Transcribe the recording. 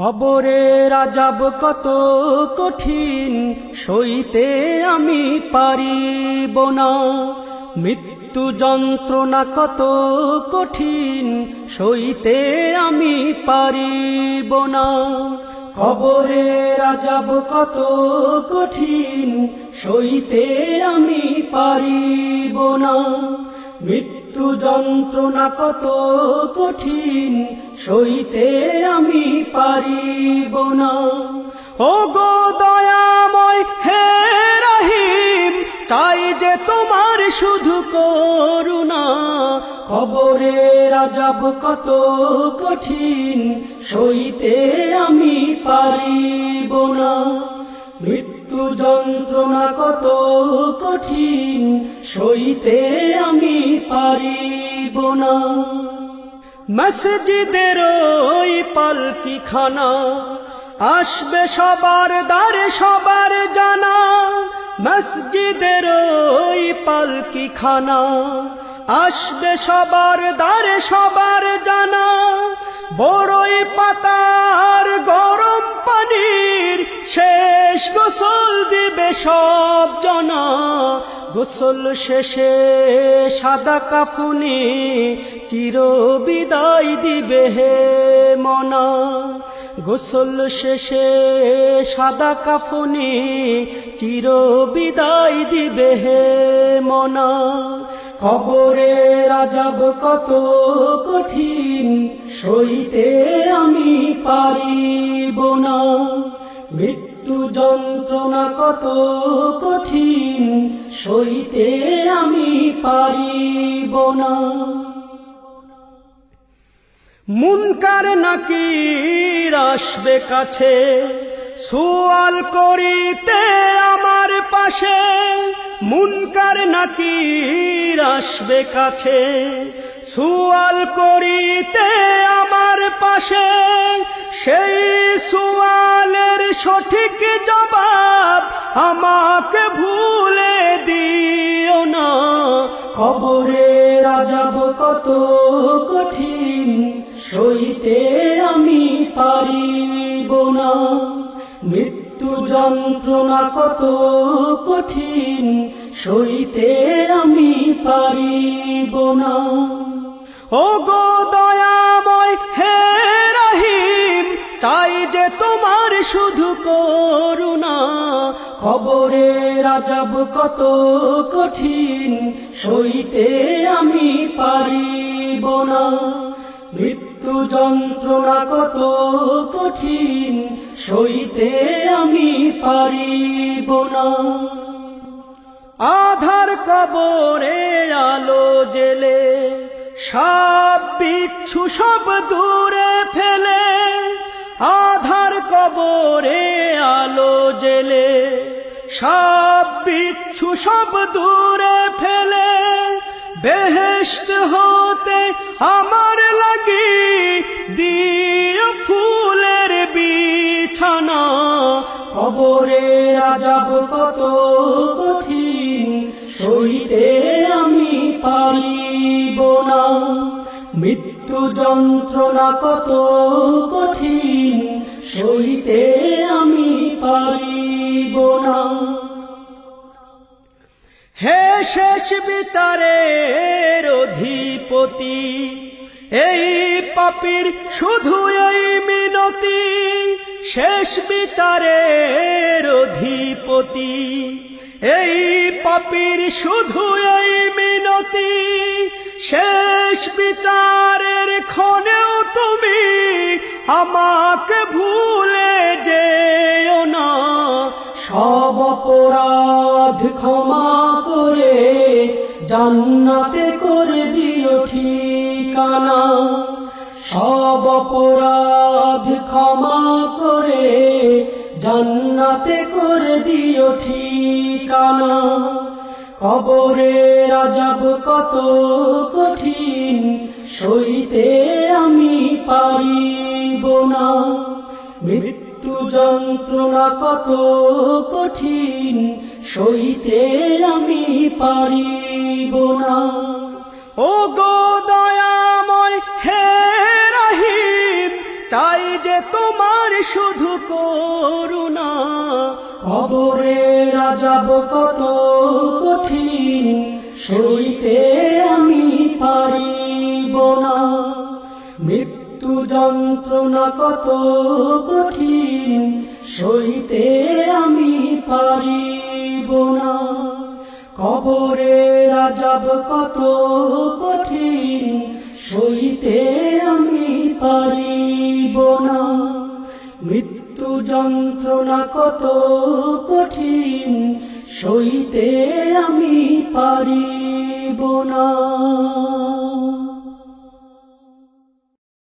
কবরের আযাব কত কঠিন, সইতে আমি পারিব না। মৃত্যু যন্ত্রণা কত কঠিন, সইতে আমি পারিব না। কবরের আযাব কত কঠিন, সইতে আমি পারিব না। মৃত্যু যন্ত্রণা কত কঠিন, সইতে আমি পারিব না। ওগো দয়াময় হে রহিম, চাই যে তোমার শুধু করুণা। কবরের আযাব কত কঠিন, সইতে আমি পারিব না। মৃত্যু যন্ত্রণা কত কঠিন, সইতে আমি পারিব না। মসজিদের ওই পালকিখানা, আসবে সবার দ্বারে সবার জানা। মসজিদের ওই পালকিখানা, আসবে সবার দ্বারে সবার জানা। বড়ই পাতার গরম পানির শেষ গোসল দিবে সব জনা। গোসল শেষে সাদা কাফনে চির বিদায় দিবে হে মনা। গোসল শেষে সাদা কাফনে চির বিদায় দিবে হে মনা। কবরের আযাব কত কঠিন, সইতে আমি পারিব না। মৃত্যু যন্ত্রণা কত কঠিন, সইতে আমি পারিব না। মুনকার নাকির আসবে কাছে, সুয়াল করিতে আমার পাশে। মুনকার নাকির আসবে কাছে, সুয়াল করিতে আমার পাশে। সেই সুয়ালের সঠিক জবাব আমাকে ভুলে দিও না। কবরের আযাব কত কঠিন, সইতে আমি পারিব না। মৃত্যু যন্ত্রণা কত কঠিন, সইতে আমি পারিব না। ওগো দয়াময় হে রহিম, চাই যে তোমার শুধু করুণা। কবরের আযাব কত কঠিন, সইতে আমি পারিব না। মৃত্যু যন্ত্রণা কত কঠিন, সইতে আমি পারিব না। আধার কবরে আলো জেলে, সাপ বিচ্ছু সব দূরে ফেলে। আধার কবরে আলো জেলে, সাপ বিচ্ছু সব দূরে ফেলে। বেহেশত হতে আমার লাগি দিও ফুলের বিছানা। কবরের আযাব কত কঠিন, সইতে আমি পারিব না। মৃত্যু যন্ত্রণা কত কঠিন, সইতে আমি পারিব না। হে শেষ বিচারের অধিপতি, এই পাপীর শুধু এই মিনতি। শেষ বিচারের অধিপতি, এই পাপীর শুধু এই মিনতি। শেষ বিচারের ক্ষণেও তুমি আমাকে ভুলে যেও না। সব অপরাধ ক্ষমা করে জান্নাতে করে দিও ঠিকানা। সব অপরাধ ক্ষমা করে জান্নাতে করে দিও ঠিকানা। কবরের আযাব কত কঠিন, সইতে আমি পারিব না। মৃত্যু যন্ত্রণা কত কঠিন, সইতে আমি পারিব না। ওগো দয়াময় হে রহিম, চাই যে তোমার শুধু করুণা, কবরের আযাব কত কঠিন, সইতে আমি পারিব না। মৃত্যু যন্ত্রণা কত কঠিন, সইতে আমি পারিব না। কবরের আযাব কত কঠিন, সইতে আমি পারিব না। মৃত্যু যন্ত্রণা কত কঠিন, সইতে আমি পারিব না।